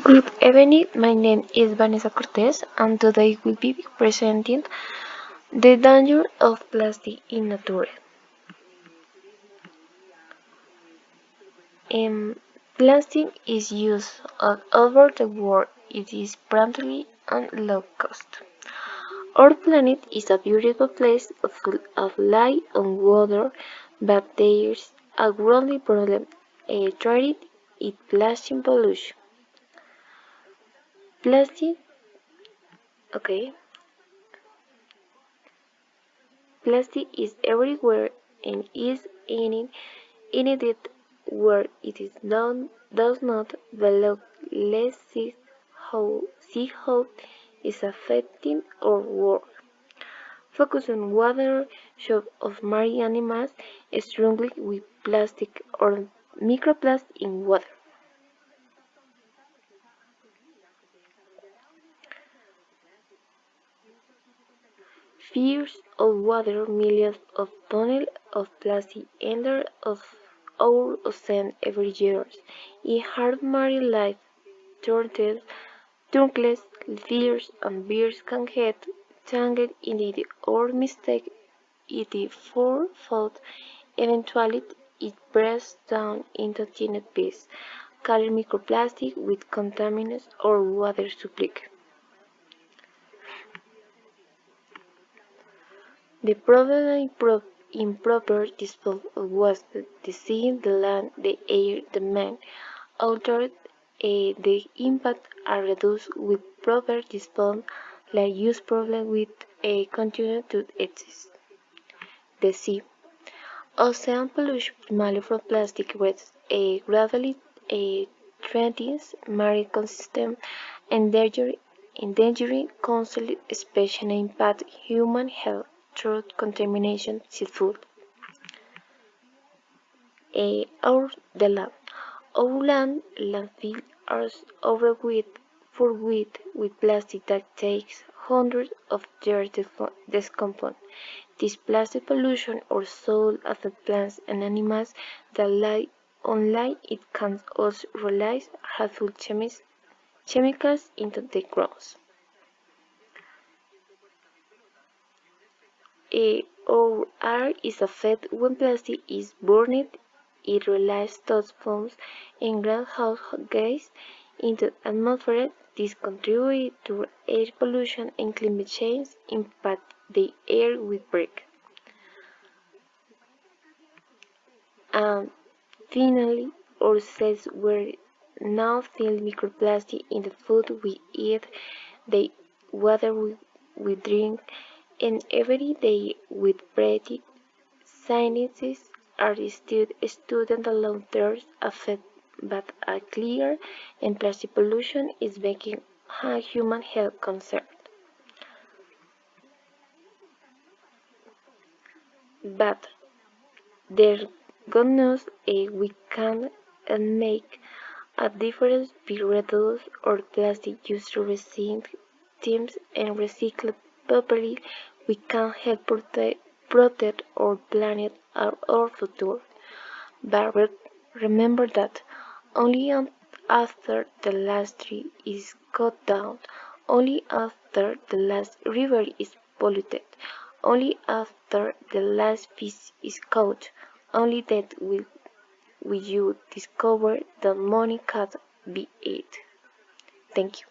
Good evening, my name is Vanessa Cortez and today we'll be presenting the danger of plastic in nature. Plastic is used all over the world. It is promptly and low cost. Our planet is a beautiful place full of life and water, but there's a growing problem. Treating it plastic pollution. Plastic, okay. Plastic is everywhere and is indeed where it is does not belong. Let's see how is affecting our world. Focus on water shop of marine animals strongly with plastic or microplastic in water. Fears of water millions of tons of plastic enter of our ocean every year. It harms marine life. Turtles, fish, and birds can get tangled in it or mistake it for food. Eventually, it breaks down into tiny pieces, carrying microplastic with contaminants or water supply. The problem of improper disposal of waste, the sea, the land, the air, the man, although the impact are reduced with proper disposal, like use problem with continue to exist. The sea. Ocean pollution primarily from plastic waste gradually threatens marine ecosystem, endangering coastal species and impact human health through contamination seafood. The land. Our landfills are overwhelmed with plastic that takes hundreds of years to decompose. This plastic pollution also affects plants and animals that live on land. It can also release harmful chemicals into the ground. Our air is affected when plastic is burned. It releases toxins and greenhouse gases into the atmosphere. This contributes to air pollution and climate change impact the air we breathe. And finally, our cells were now filled microplastic in the food we eat, the water we drink, and every day with pretty scientists are still studying the long-term effect, but a clear and plastic pollution is making a human health concern. But there's good news, we can make a difference. We reduce our plastic use through recycling teams and recycle properly. We can help protect our planet and our future. But remember that only after the last tree is cut down, only after the last river is polluted, only after the last fish is caught, only then will you discover that money can't be it. Thank you.